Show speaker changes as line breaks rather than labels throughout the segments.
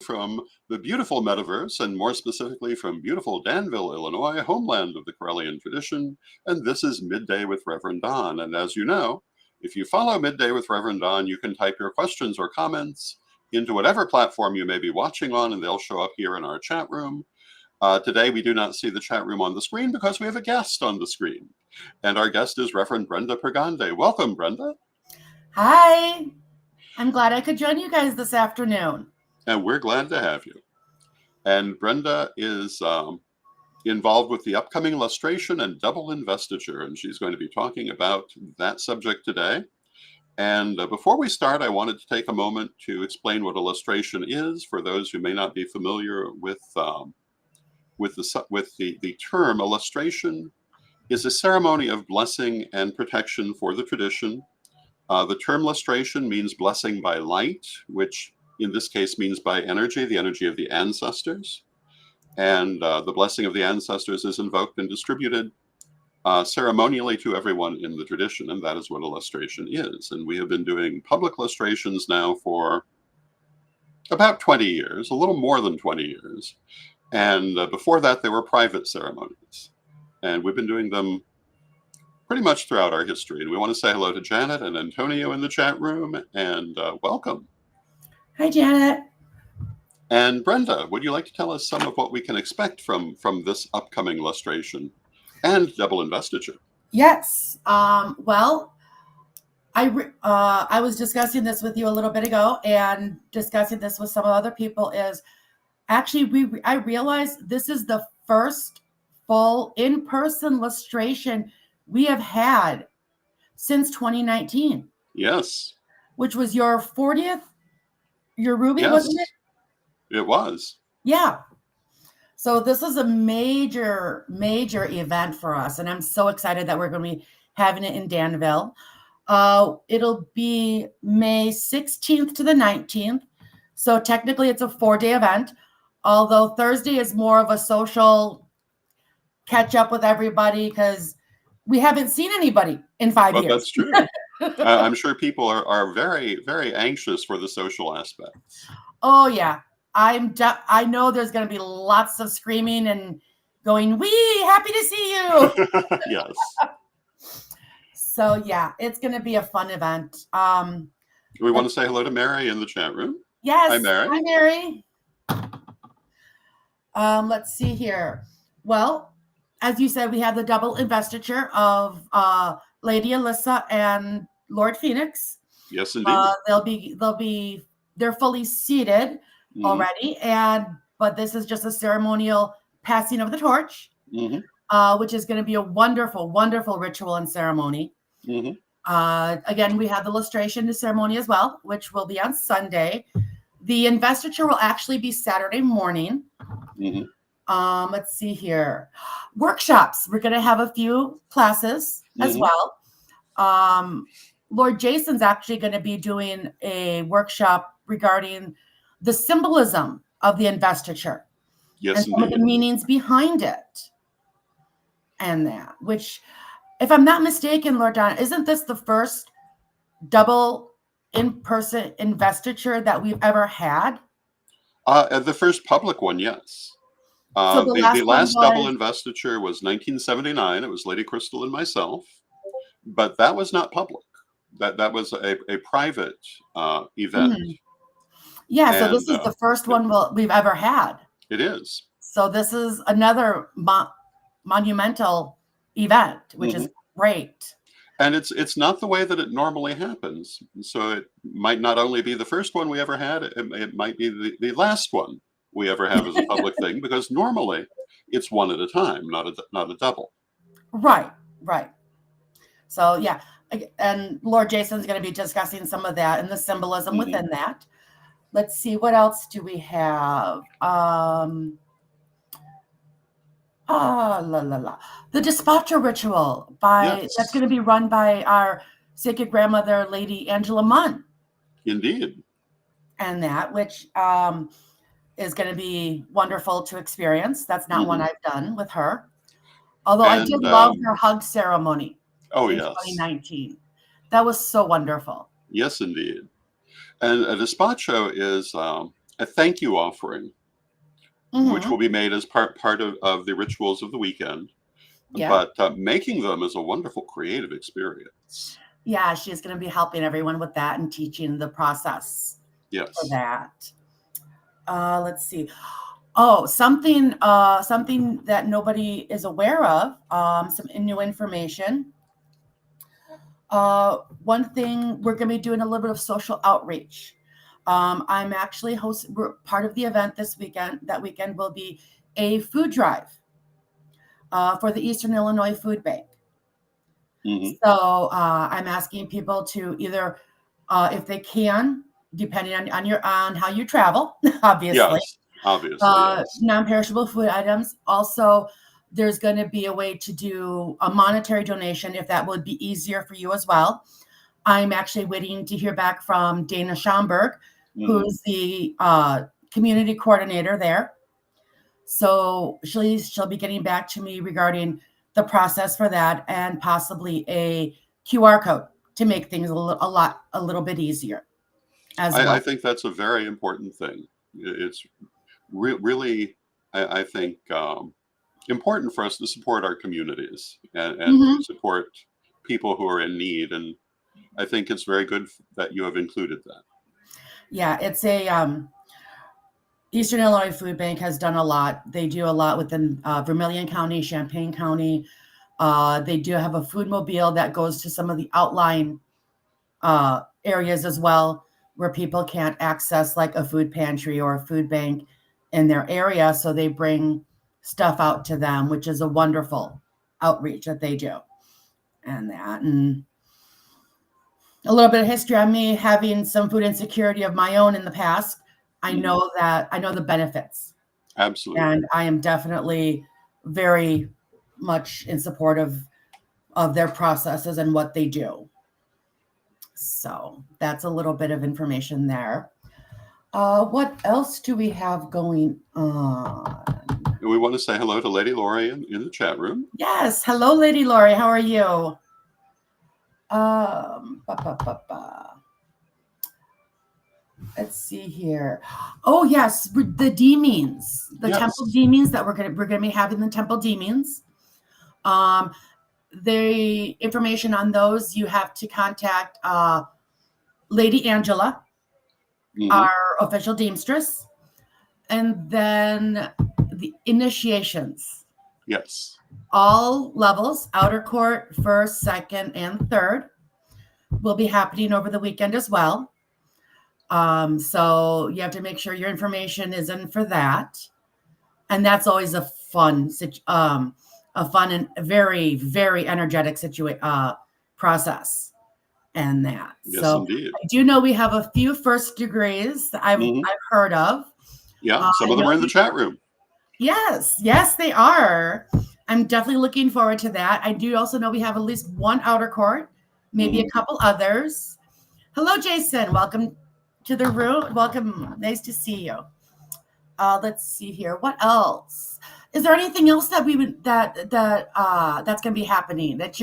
from the beautiful metaverse, and more specifically from beautiful Danville, Illinois, homeland of the Corellian tradition. And this is Midday with Reverend Don. And as you know, if you follow Midday with Reverend Don, you can type your questions or comments into whatever platform you may be watching on, and they'll show up here in our chat room. Today, we do not see the chat room on the screen because we have a guest on the screen. And our guest is Reverend Brenda Pergande. Welcome, Brenda.
Hi. I'm glad I could join you guys this afternoon.
And we're glad to have you. And Brenda is involved with the upcoming Lustration and double-investiture, and she's going to be talking about that subject today. And before we start, I wanted to take a moment to explain what a lustration is for those who may not be familiar with the term. A lustration is a ceremony of blessing and protection for the tradition. The term lustration means blessing by light, which in this case means by energy, the energy of the ancestors. And the blessing of the ancestors is invoked and distributed ceremonially to everyone in the tradition, and that is what a lustration is. And we have been doing public lustrations now for about 20 years, a little more than 20 years. And before that, there were private ceremonies. And we've been doing them pretty much throughout our history. And we want to say hello to Janet and Antonio in the chat room, and welcome.
Hi, Janet.
And Brenda, would you like to tell us some of what we can expect from this upcoming lustration and double investiture?
Yes. Well, I was discussing this with you a little bit ago, and discussing this with some other people is actually I realized this is the first full in-person lustration we have had since 2019.
Yes.
Which was your 40th, your Ruby,
yes,
wasn't it?
It was.
Yeah. So this is a major event for us, and I'm so excited that we're going to be having it in Danville. It'll be May 16th to the 19th. So technically it's a 4-day event, although Thursday is more of a social catch up with everybody because we haven't seen anybody in 5 years.
That's true. I'm sure people are very, very anxious for the social aspects.
Oh, yeah. I know there's going to be lots of screaming and going, "Wee, happy to see you."
Yes.
So, yeah, it's going to be a fun event.
We want to say hello to Mary in the chat room.
Yes.
Hi, Mary.
Hi, Mary. Let's see here. Well, as you said, we have the double investiture of Lady Alyssa and Lord Phoenix.
Yes, indeed.
They're fully seated already, but this is just a ceremonial passing of the torch, which is going to be a wonderful, wonderful ritual and ceremony. Again, we have the lustration ceremony as well, which will be on Sunday. The investiture will actually be Saturday morning. Let's see here. Workshops. We're going to have a few classes as well. Lord Jason's actually going to be doing a workshop regarding the symbolism of the investiture.
Yes,
and some of the meanings behind it. And that, which, if I'm not mistaken, Lord Don, isn't this the first double in-person investiture that we've ever had?
The first public one, yes.
So
the last double investiture was 1979. It was Lady Crystal and myself, but that was not public. That was a private event.
Yeah, so this is the first one we've ever had.
It is.
So this is another monumental event, which is great.
And it's not the way that it normally happens. So it might not only be the first one we ever had, it might be the last one we ever have as a public thing, because normally it's one at a time, not a double.
Right. So yeah, and Lord Jason's going to be discussing some of that and the symbolism within that. Let's see, what else do we have? The despacho ritual that's going to be run by our sacred grandmother, Lady Angela Munn.
Indeed.
And that, which is going to be wonderful to experience. That's not one I've done with her. Although I did love her hug ceremony.
Oh,
in 2019. That was so wonderful.
Yes, indeed. And a despacho is a thank you offering, which will be made as part of the rituals of the weekend.
Yeah.
But making them is a wonderful creative experience.
Yeah, she's going to be helping everyone with that and teaching the process for
Yes.
that. Let's see. Oh, something that nobody is aware of, some new information. One thing, we're going to be doing a little bit of social outreach. I'm actually part of the event this weekend. That weekend will be a food drive for the Eastern Illinois Food Bank. So I'm asking people to either, if they can, depending on how you travel, obviously.
Yes, obviously, yes.
Non-perishable food items. Also, there's going to be a way to do a monetary donation if that would be easier for you as well. I'm actually waiting to hear back from Dana Schomburg, who's the community coordinator there. So she'll be getting back to me regarding the process for that and possibly a QR code to make things a little bit easier as well.
I think that's a very important thing. It's really, I think, important for us to support our communities and to support people who are in need. And I think it's very good that you have included that.
Yeah, it's a Eastern Illinois Food Bank has done a lot. They do a lot within Vermilion County, Champaign County. They do have a food mobile that goes to some of the outlying areas as well, where people can't access like a food pantry or a food bank in their area. So they bring stuff out to them, which is a wonderful outreach that they do. And a little bit of history on me, having some food insecurity of my own in the past. I know the benefits.
Absolutely.
And I am definitely very much in support of their processes and what they do. So that's a little bit of information there. What else do we have going on?
We want to say hello to Lady Lori in the chat room.
Yes. Hello, Lady Lori. How are you? Let's see here. Oh yes, the demons, the temple demons that we're gonna be having the temple demons. The information on those you have to contact Lady Angela, our official deemstress, and then the initiations.
Yes.
All levels, outer court, first, second, and third, will be happening over the weekend as well. So you have to make sure your information is in for that. And that's always a fun and very, very energetic process. And that.
Yes,
so
indeed.
I do know we have a few first degrees that I've heard of.
Yeah, some of them are in the chat room.
Yes, they are. I'm definitely looking forward to that. I do also know we have at least one outer court, maybe a couple others. Hello, Jason. Welcome to the room. Welcome. Nice to see you. Let's see here. What else? Is there anything else that that's going to be happening that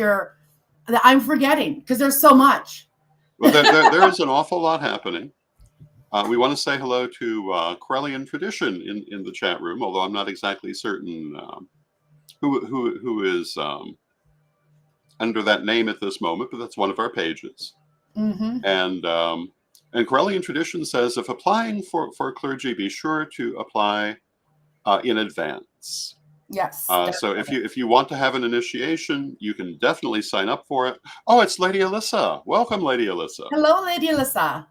I'm forgetting? Because there's so much.
Well, there is an awful lot happening. We want to say hello to Corellian Tradition in the chat room, although I'm not exactly certain who is under that name at this moment, but that's one of our pages. And Corellian Tradition says, if applying for clergy, be sure to apply in advance.
Yes.
So if you want to have an initiation, you can definitely sign up for it. Oh, it's Lady Alyssa. Welcome, Lady Alyssa.
Hello, Lady Alyssa.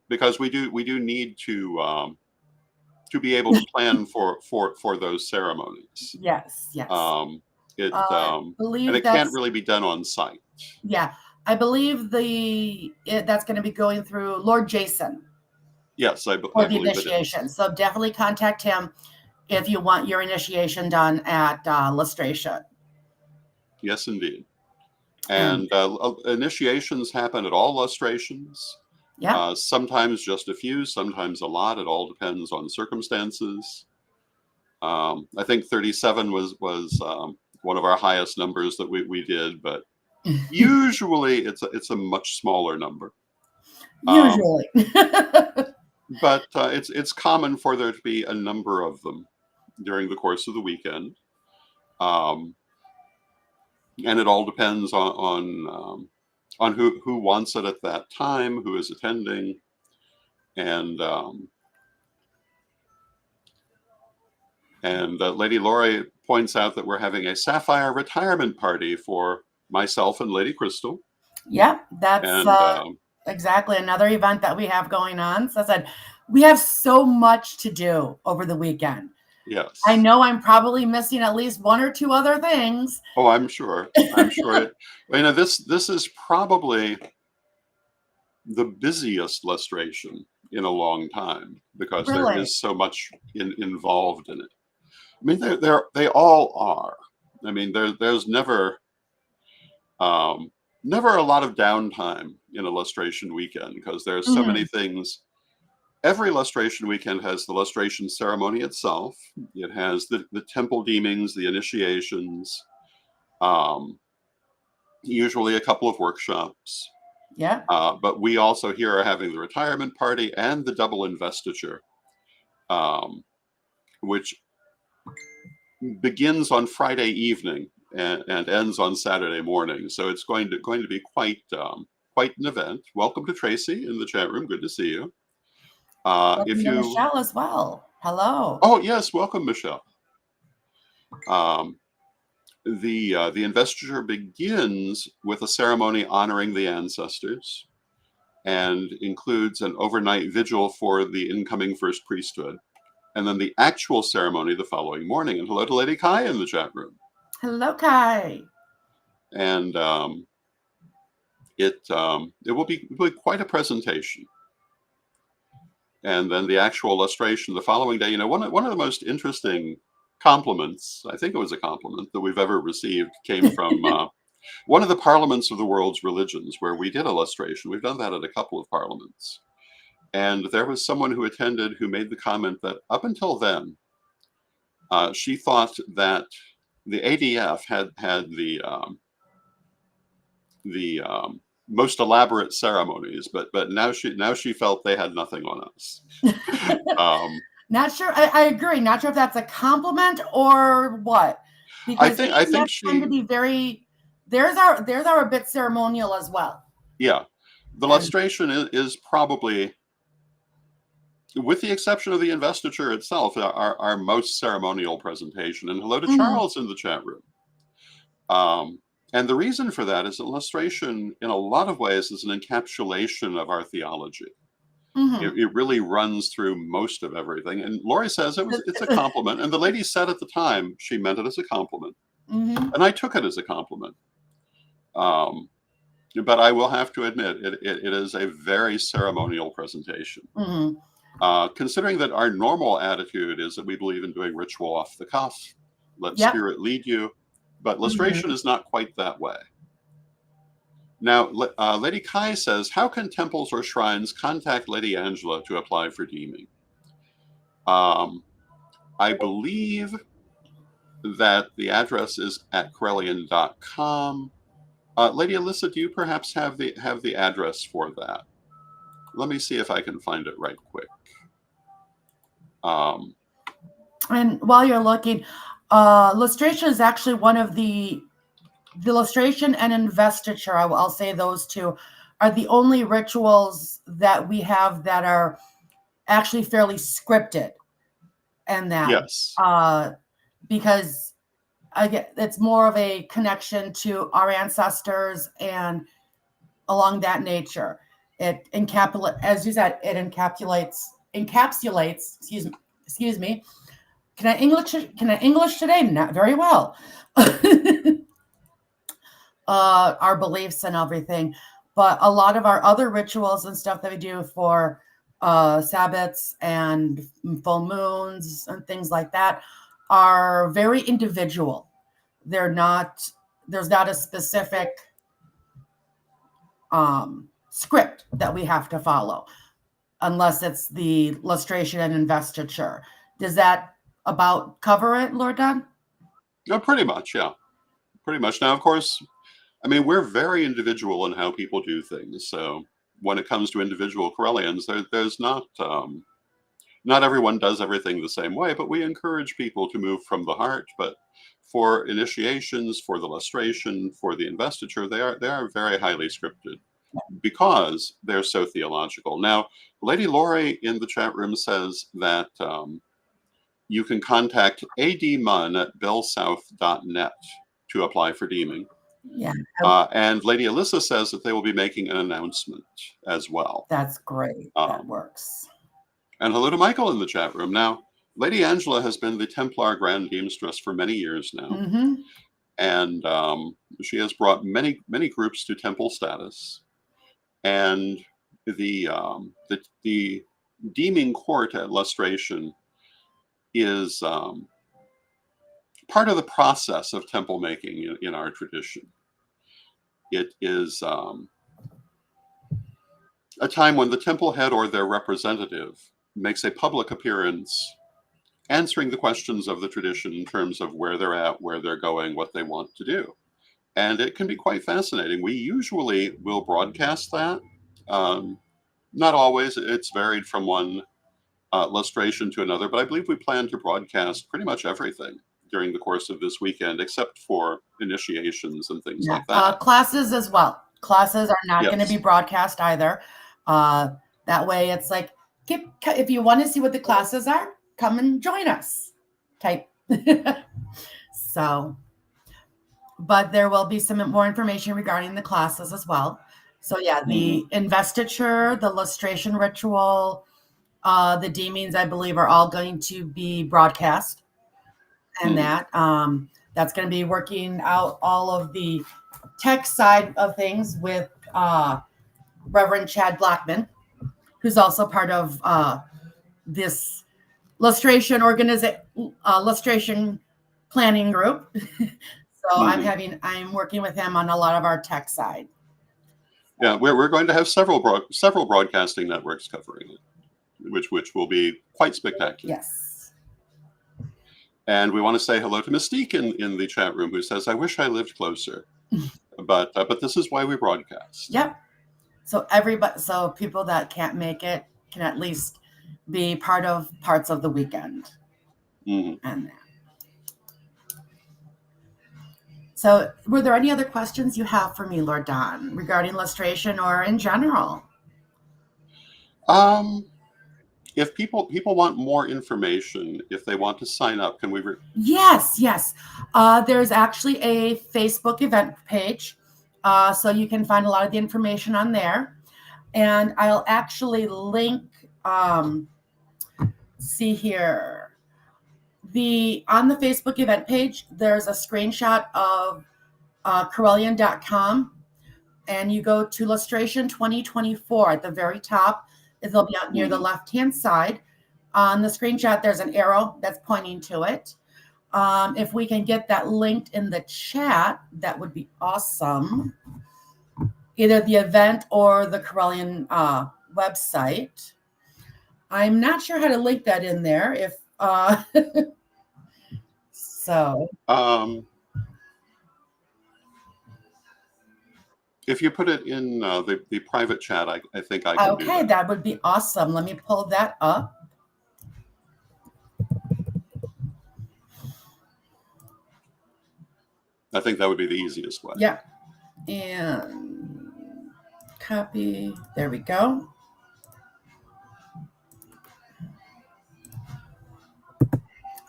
Because we do need to be able to plan for those ceremonies.
Yes.
And it can't really be done on site.
Yeah, I believe that's going to be going through Lord Jason.
Yes, I
for the
believe
initiation. So definitely contact him if you want your initiation done at Lustration.
Yes, indeed. And initiations happen at all lustrations.
Yeah.
Sometimes just a few, sometimes a lot. It all depends on circumstances. I think 37 was one of our highest numbers that we did, but usually it's a much smaller number.
Usually.
But it's common for there to be a number of them during the course of the weekend, and it all depends on who wants it at that time, who is attending, and Lady Lori points out that we're having a sapphire retirement party for myself and Lady Crystal.
Yep, that's
and
exactly another event that we have going on. So I said, we have so much to do over the weekend.
Yes,
I know I'm probably missing at least one or two other things.
Oh, I'm sure. I'm sure. This is probably the busiest lustration in a long time because there
Really?
is so much involved in it. I mean, they all are. I mean, there's never never a lot of downtime in a lustration weekend because there's so many things. Every lustration weekend has the lustration ceremony itself. It has the temple deemings, the initiations, usually a couple of workshops.
Yeah.
But we also here are having the retirement party and the double investiture, which begins on Friday evening and ends on Saturday morning. So it's going to be quite an event. Welcome to Tracy in the chat room. Good to see you.
Welcome to Michelle as well. Hello.
Oh yes, welcome Michelle. The investiture begins with a ceremony honoring the ancestors and includes an overnight vigil for the incoming first priesthood, and then the actual ceremony the following morning. And hello to Lady Kai in the chat room.
Hello, Kai.
And it will be quite a presentation. And then the actual lustration the following day. One of the most interesting compliments, I think it was a compliment that we've ever received, came from one of the parliaments of the world's religions where we did a lustration. We've done that at a couple of parliaments. And there was someone who attended who made the comment that up until then, she thought that the ADF had the most elaborate ceremonies, but now she felt they had nothing on us.
Not sure. I agree. Not sure if that's a compliment or what. Because
I think she
tend to be very. Theirs are a bit ceremonial as well.
Yeah, the lustration is probably, with the exception of the investiture itself, our most ceremonial presentation. And hello to Charles in the chat room. And the reason for that is that lustration, in a lot of ways, is an encapsulation of our theology. It really runs through most of everything. And Lori says it's a compliment. And the lady said at the time she meant it as a compliment. And I took it as a compliment. But I will have to admit, it is a very ceremonial presentation. Considering that our normal attitude is that we believe in doing ritual off the cuff, let spirit lead you. But lustration is not quite that way. Now, Lady Kai says, how can temples or shrines contact Lady Angela to apply for deeming? I believe that the address is at Corellian.com. Lady Alyssa, do you perhaps have the address for that? Let me see if I can find it right quick.
And while you're looking, lustration is actually one of the lustration and investiture. I'll say those two are the only rituals that we have that are actually fairly scripted, and that because it's more of a connection to our ancestors and along that nature. It as you said, it encapsulates. Excuse me. Can I English today? Not very well. Our beliefs and everything, but a lot of our other rituals and stuff that we do for Sabbats and full moons and things like that are very individual. There's not a specific script that we have to follow unless it's the lustration and investiture. Does that about cover it, Lord Don?
No, pretty much, yeah. Pretty much. Now, of course, I mean, we're very individual in how people do things. So when it comes to individual Corellians, there's not everyone does everything the same way, but we encourage people to move from the heart. But for initiations, for the lustration, for the investiture, they are very highly scripted because they're so theological. Now, Lady Lori in the chat room says that you can contact admun@bellsouth.net to apply for deeming.
Yeah.
And Lady Alyssa says that they will be making an announcement as well.
That's great. That works.
And hello to Michael in the chat room. Now, Lady Angela has been the Templar Grand Deemstress for many years now.
Mm-hmm.
And she has brought many groups to temple status. And the deeming court at Lustration is part of the process of temple making in our tradition. It is a time when the temple head or their representative makes a public appearance answering the questions of the tradition in terms of where they're at, where they're going, what they want to do. And it can be quite fascinating. We usually will broadcast that. Not always. It's varied from one lustration to another, but I believe we plan to broadcast pretty much everything during the course of this weekend, except for initiations and things like that.
Classes as well. Classes are not going to be broadcast either. That way it's like, if you want to see what the classes are, come and join us type. So, but there will be some more information regarding the classes as well. So yeah, the investiture, the lustration ritual, the deemings, I believe, are all going to be broadcast. And that's going to be working out all of the tech side of things with Reverend Chad Blackman, who's also part of this lustration planning group. So I'm working with him on a lot of our tech side.
Yeah, we're going to have several broadcasting networks covering it, which will be quite spectacular.
Yes. And
we want to say hello to Mystique in the chat room, who says, "I wish I lived closer, but this is why we broadcast."
Yep. So so people that can't make it can at least be parts of the weekend. And that. So, were there any other questions you have for me, Lord Don, regarding lustration or in general?
If people want more information, if they want to sign up, can we?
Yes. There's actually a Facebook event page, so you can find a lot of the information on there. And I'll actually link. See here. On the Facebook event page, there's a screenshot of Corellian.com, and you go to Lustration 2024 at the very top. It'll be out near the left-hand side. On the screenshot, there's an arrow that's pointing to it. If we can get that linked in the chat, that would be awesome. Either the event or the Corellian website. I'm not sure how to link that in there. If so.
If you put it in the private chat, I think I can do that.
That would be awesome. Let me pull that up.
I think that would be the easiest way.
Yeah. And copy. There we go.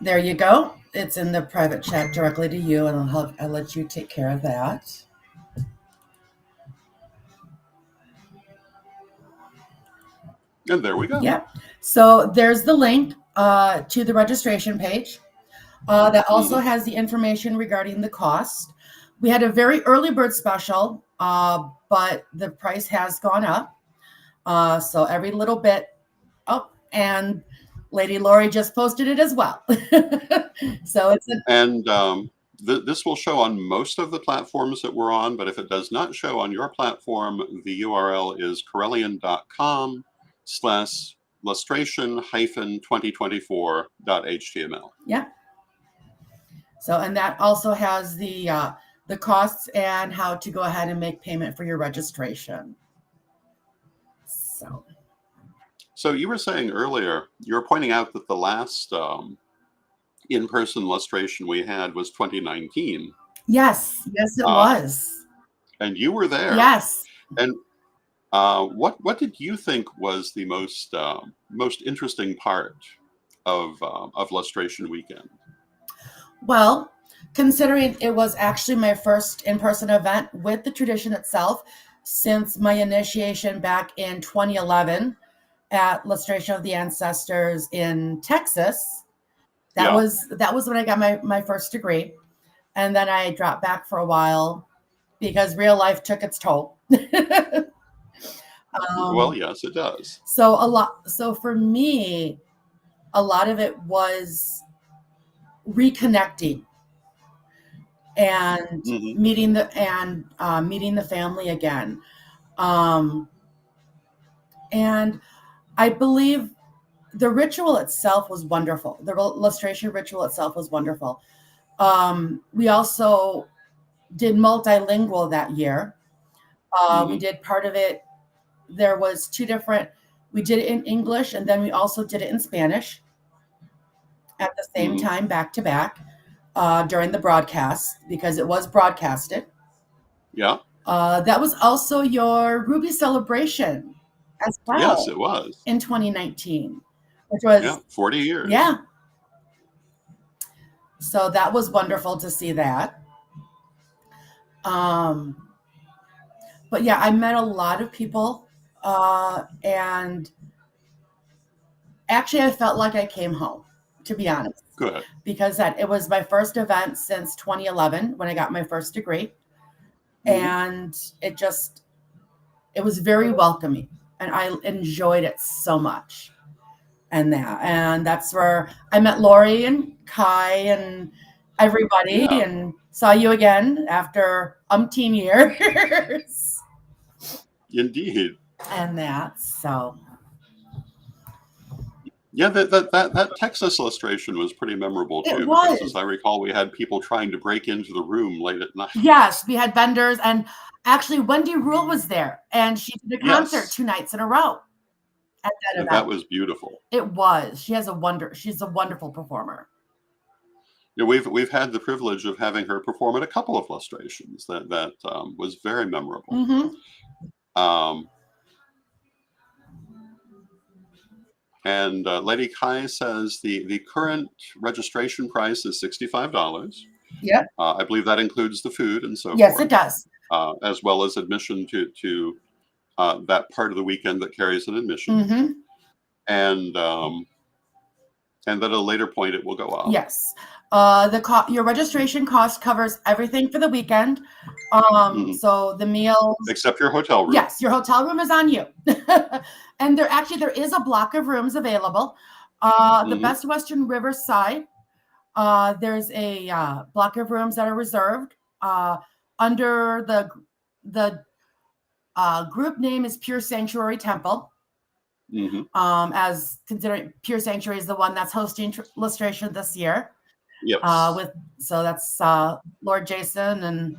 There you go. It's in the private chat directly to you, and I'll let you take care of that.
And there we go.
Yeah. So there's the link to the registration page. That also has the information regarding the cost. We had a very early bird special, but the price has gone up. So every little bit. Oh, and Lady Lori just posted it as well. So
this will show on most of the platforms that we're on, but if it does not show on your platform, the URL is corellian.com/lustration-2024.html.
Yeah. So, and that also has the costs and how to go ahead and make payment for your registration.
So you were saying earlier, you were pointing out that the last in-person lustration we had was 2019.
Yes, it was.
And you were there.
Yes.
And what did you think was the most interesting part of Lustration weekend?
Well, considering it was actually my first in-person event with the tradition itself since my initiation back in 2011 at Lustration of the Ancestors in Texas. That was when I got my first degree. And then I dropped back for a while because real life took its toll.
Well, yes, it does.
So for me, a lot of it was reconnecting and meeting the family again. And I believe the ritual itself was wonderful. The lustration ritual itself was wonderful. We also did multilingual that year. We did part of it. There was we did it in English, and then we also did it in Spanish at the same time, back to back, during the broadcast, because it was broadcasted.
Yeah.
That was also your Ruby celebration as well.
Yes, it was.
In 2019, which was
40 years.
Yeah. So that was wonderful to see that. But yeah, I met a lot of people, and actually I felt like I came home, to be honest.
Good.
Because it was my first event since 2011 when I got my first degree. And it was very welcoming, and I enjoyed it so much. And that's where I met Lori and Kai and everybody, and saw you again after umpteen years.
Indeed.
And so.
Yeah, that Texas illustration was pretty memorable too.
It was.
Because as I recall, we had people trying to break into the room late at night.
Yes, we had vendors, and actually Wendy Rule was there, and she did a concert 2 nights in a row at that event.
That was beautiful.
It was. She's a wonderful performer.
Yeah, we've had the privilege of having her perform at a couple of lustrations. That was very memorable. And Lady Kai says the current registration price is $65.
Yeah.
I believe that includes the food and so forth.
Yes, it does.
As well as admission to that part of the weekend that carries an admission. And at a later point, it will go up.
Yes. Your registration cost covers everything for the weekend. So the meals,
except your hotel room.
Yes, your hotel room is on you. And there is a block of rooms available. The Best Western Riverside. There's a block of rooms that are reserved. Under the group name is Pure Sanctuary Temple. As considering Pure Sanctuary is the one that's hosting Lustration this year.
Yes.
So that's Lord Jason and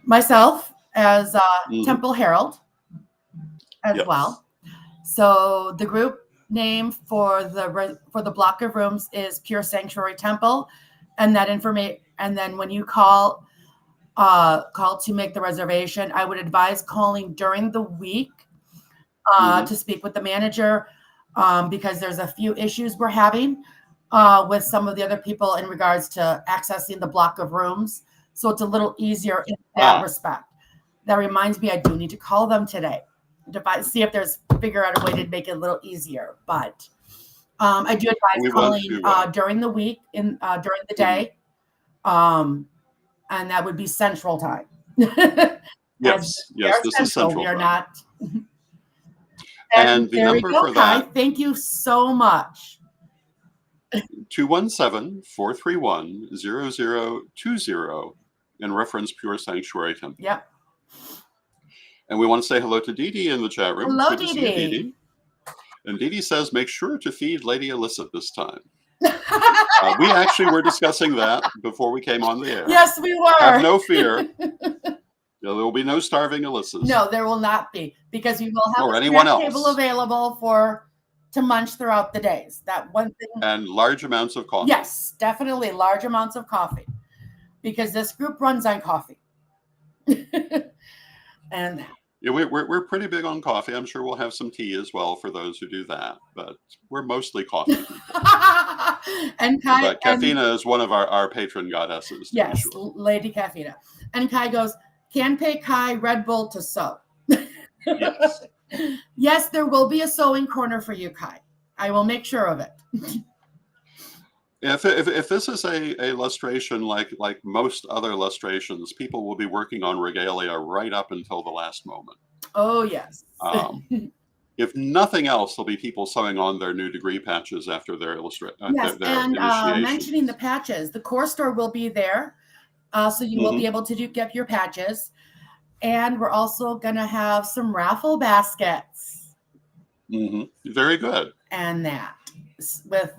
myself as Temple Herald as well. So the group name for the block of rooms is Pure Sanctuary Temple, and and then when you call to make the reservation, I would advise calling during the week to speak with the manager, because there's a few issues we're having with some of the other people in regards to accessing the block of rooms. So it's a little easier in that respect. That reminds me, I do need to call them today to see if figure out a way to make it a little easier. But I do advise calling during the week during the day, and that would be Central Time.
Yes, this is Central.
We are not.
And the number for that.
Thank you so much.
217-431-0020 in reference Pure Sanctuary Temple.
Yep.
And we want to say hello to Dee Dee in the chat room.
Hello,
Dee
Dee.
And Dee Dee says, make sure to feed Lady Alyssa this time. We actually were discussing that before we came on the air.
Yes, we were.
Have no fear. There will be no starving Alyssas.
No, there will not be, because we will have
or
a
anyone
snack
else.
table available to munch throughout the days. That one thing.
And large amounts of coffee.
Yes, definitely large amounts of coffee, because this group runs on coffee. And
yeah, we're pretty big on coffee. I'm sure we'll have some tea as well for those who do that, but we're mostly coffee people.
And Kai,
but Caffeina is one of our patron goddesses.
Yes,
sure.
Lady Caffeina. And Kai goes, can pay Kai Red Bull to sew.
Yes.
Yes, there will be a sewing corner for you, Kai. I will make sure of it.
If this is a lustration like most other lustrations, people will be working on regalia right up until the last moment.
Oh, yes.
If nothing else, there'll be people sewing on their new degree patches after their
Yes, and mentioning the patches, the core store will be there, so you will be able to get your patches. And we're also going to have some raffle baskets.
Very good.
And that with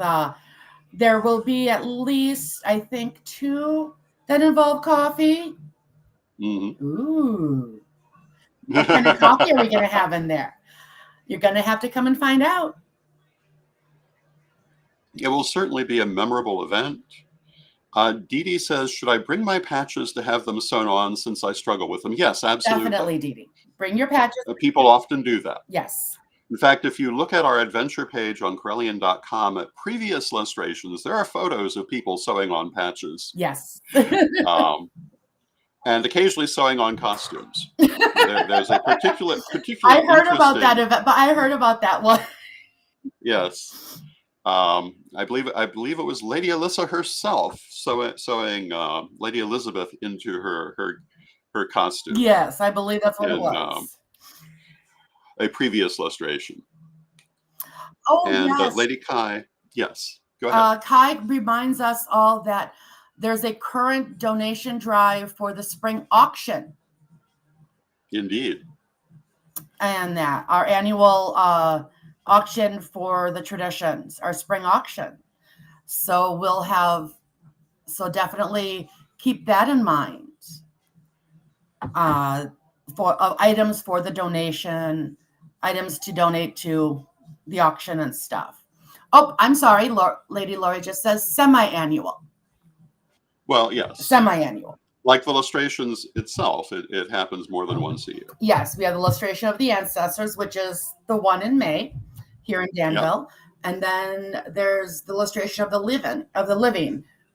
there will be at least, I think, 2 that involve coffee. Ooh. What kind of coffee are we going to have in there? You're going to have to come and find out.
It will certainly be a memorable event. Dee Dee says, should I bring my patches to have them sewn on since I struggle with them? Yes, absolutely.
Definitely, Dee Dee. Bring your patches.
People often do that.
Yes.
In fact, if you look at our adventure page on Corellian.com at previous illustrations, there are photos of people sewing on patches.
Yes.
And occasionally sewing on costumes. There's a particular.
I heard about that event, but I heard about that one.
Yes. I believe it was Lady Alyssa herself sewing Lady Elizabeth into her costume.
Yes, I believe that's what it was.
A previous illustration.
Oh,
and
yes.
Lady Kai, yes, go ahead.
Kai reminds us all that there's a current donation drive for the spring auction.
Indeed.
And that our annual auction for the traditions, our spring auction. So definitely keep that in mind for items for the donation, items to donate to the auction and stuff. Oh, I'm sorry. Lady Lori just says semi-annual.
Well, yes.
Semi-annual.
Like the illustrations itself, it happens more than once a year.
Yes, we have the illustration of the ancestors, which is the one in May here in Danville. Yep. And then there's the illustration of the living,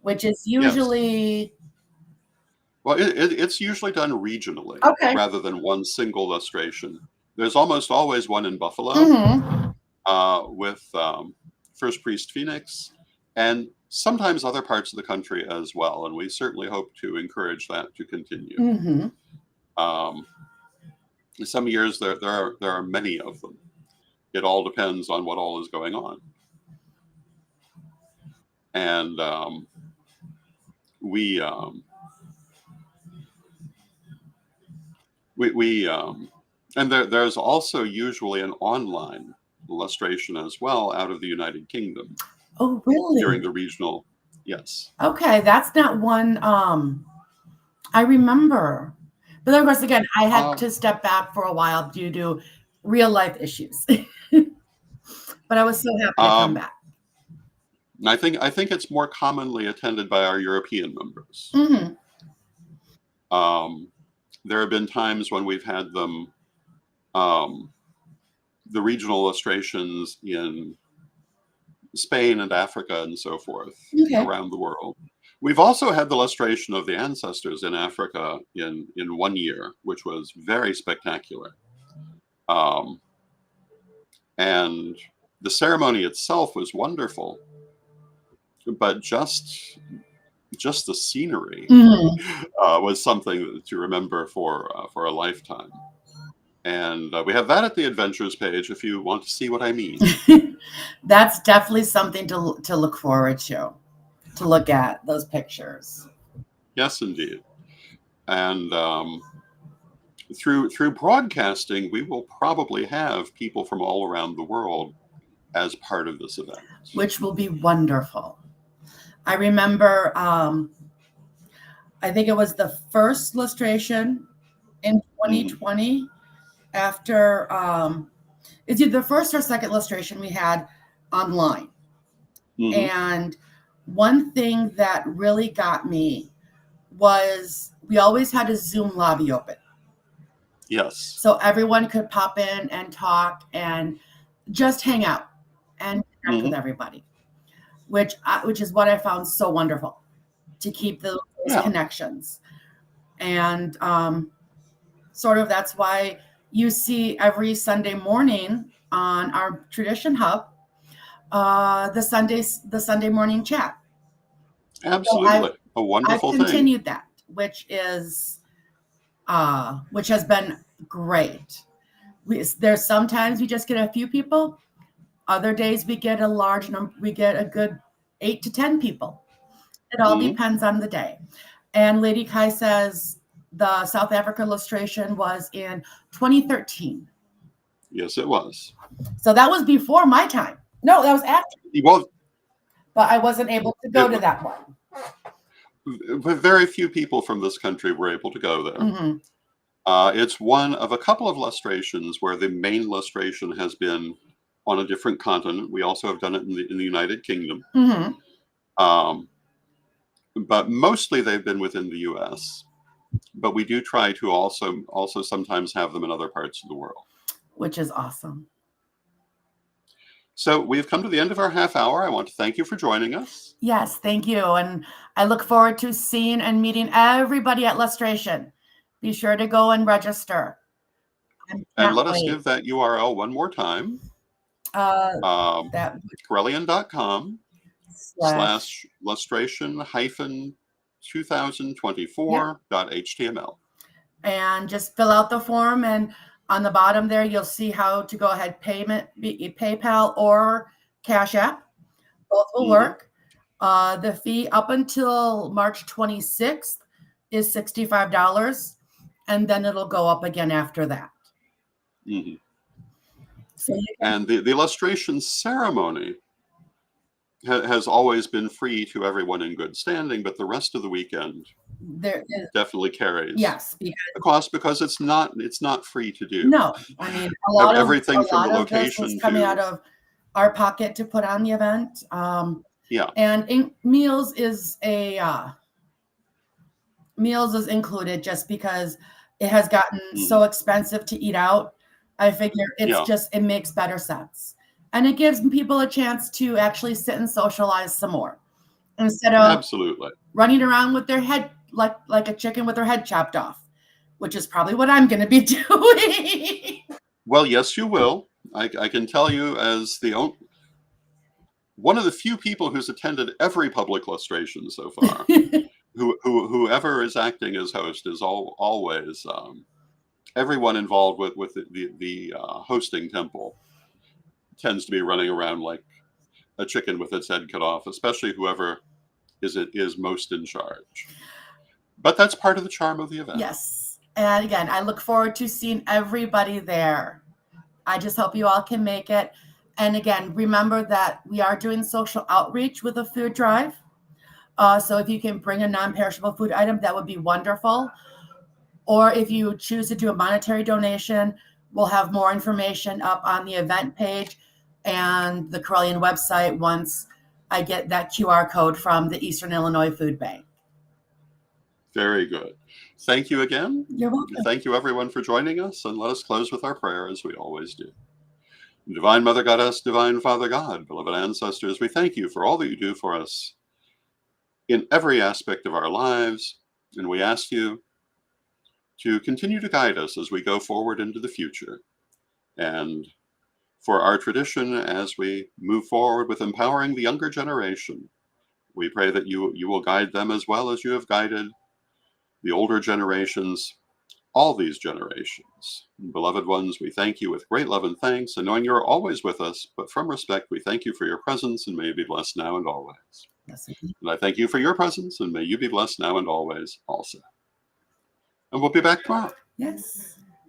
which is usually... Yes.
Well, it's usually done regionally rather than one single illustration. There's almost always one in Buffalo with First Priest Phoenix, and sometimes other parts of the country as well. And we certainly hope to encourage that to continue. Some years there are many of them. It all depends on what all is going on. And and there's also usually an online illustration as well out of the United Kingdom.
Oh, really?
During the regional, yes.
Okay, that's not one I remember. But of course, again, I had to step back for a while due to real life issues. But I was so happy to come back.
I think it's more commonly attended by our European members. There have been times when we've had them, the regional illustrations in Spain and Africa and so forth around the world. We've also had the illustration of the ancestors in Africa in 1 year, which was very spectacular. And the ceremony itself was wonderful, but just the scenery was something to remember for a lifetime. And we have that at the adventures page if you want to see what I mean.
That's definitely something to look forward to look at those pictures.
Yes, indeed. And through broadcasting, we will probably have people from all around the world as part of this event,
which will be wonderful. I remember, I think it was the first illustration in 2020 after it's either the first or second lustration we had online. And one thing that really got me was we always had a Zoom lobby open.
Yes.
So everyone could pop in and talk and just hang out and connect with everybody, which is what I found so wonderful, to keep those connections. And sort of that's why you see every Sunday morning on our Tradition Hub, the Sunday morning chat.
Absolutely.
So
a wonderful thing.
I've continued that, which has been great. There's sometimes we just get a few people. Other days we get a large number. We get a good 8 to 10 people. It all depends on the day. And Lady Kai says the South Africa Lustration was in 2013.
Yes, it was.
So that was before my time. No, that was after.
Well,
but I wasn't able to go to that one.
Very few people from this country were able to go there. It's one of a couple of lustrations where the main lustration has been on a different continent. We also have done it in the United Kingdom. But mostly they've been within the U.S. But we do try to also sometimes have them in other parts of the world.
Which is awesome.
So we've come to the end of our half hour. I want to thank you for joining us.
Yes, thank you. And I look forward to seeing and meeting everybody at Lustration. Be sure to go and register.
And let us give that URL one more time. Correllian.com/lustration-2024.html.
And just fill out the form, and on the bottom there, you'll see how to go ahead, PayPal or Cash App. Both will work. The fee up until March 26th is $65, and then it'll go up again after that.
So and the illustration ceremony has always been free to everyone in good standing, but the rest of the weekend definitely carries
the
cost, because it's not free to do.
No, I mean everything from the location coming out of our pocket to put on the event. And meals is included, just because it has gotten so expensive to eat out. I figure it makes better sense. And it gives people a chance to actually sit and socialize some more, instead of running around with their head like a chicken with their head chopped off, which is probably what I'm going to be doing.
Well, yes, you will. I can tell you, as one of the few people who's attended every public lustration so far, whoever is acting as host is always everyone involved with the hosting temple tends to be running around like a chicken with its head cut off, especially whoever is most in charge. But that's part of the charm of the event.
Yes. And again, I look forward to seeing everybody there. I just hope you all can make it. And again, remember that we are doing social outreach with a food drive. So if you can bring a non-perishable food item, that would be wonderful. Or if you choose to do a monetary donation, we'll have more information up on the event page and the Correllian website once I get that QR code from the Eastern Illinois Food Bank.
Very good. Thank you again.
You're welcome.
Thank you, everyone, for joining us. And let us close with our prayer, as we always do. Divine Mother Goddess, Divine Father God, beloved ancestors, we thank you for all that you do for us in every aspect of our lives. And we ask you to continue to guide us as we go forward into the future. And for our tradition, as we move forward with empowering the younger generation, we pray that you will guide them as well as you have guided the older generations, all these generations. Beloved ones, we thank you with great love and thanks, and knowing you're always with us, but from respect, we thank you for your presence, and may you be blessed now and always.
Yes.
And I thank you for your presence, and may you be blessed now and always also. And we'll be back tomorrow.
Yes.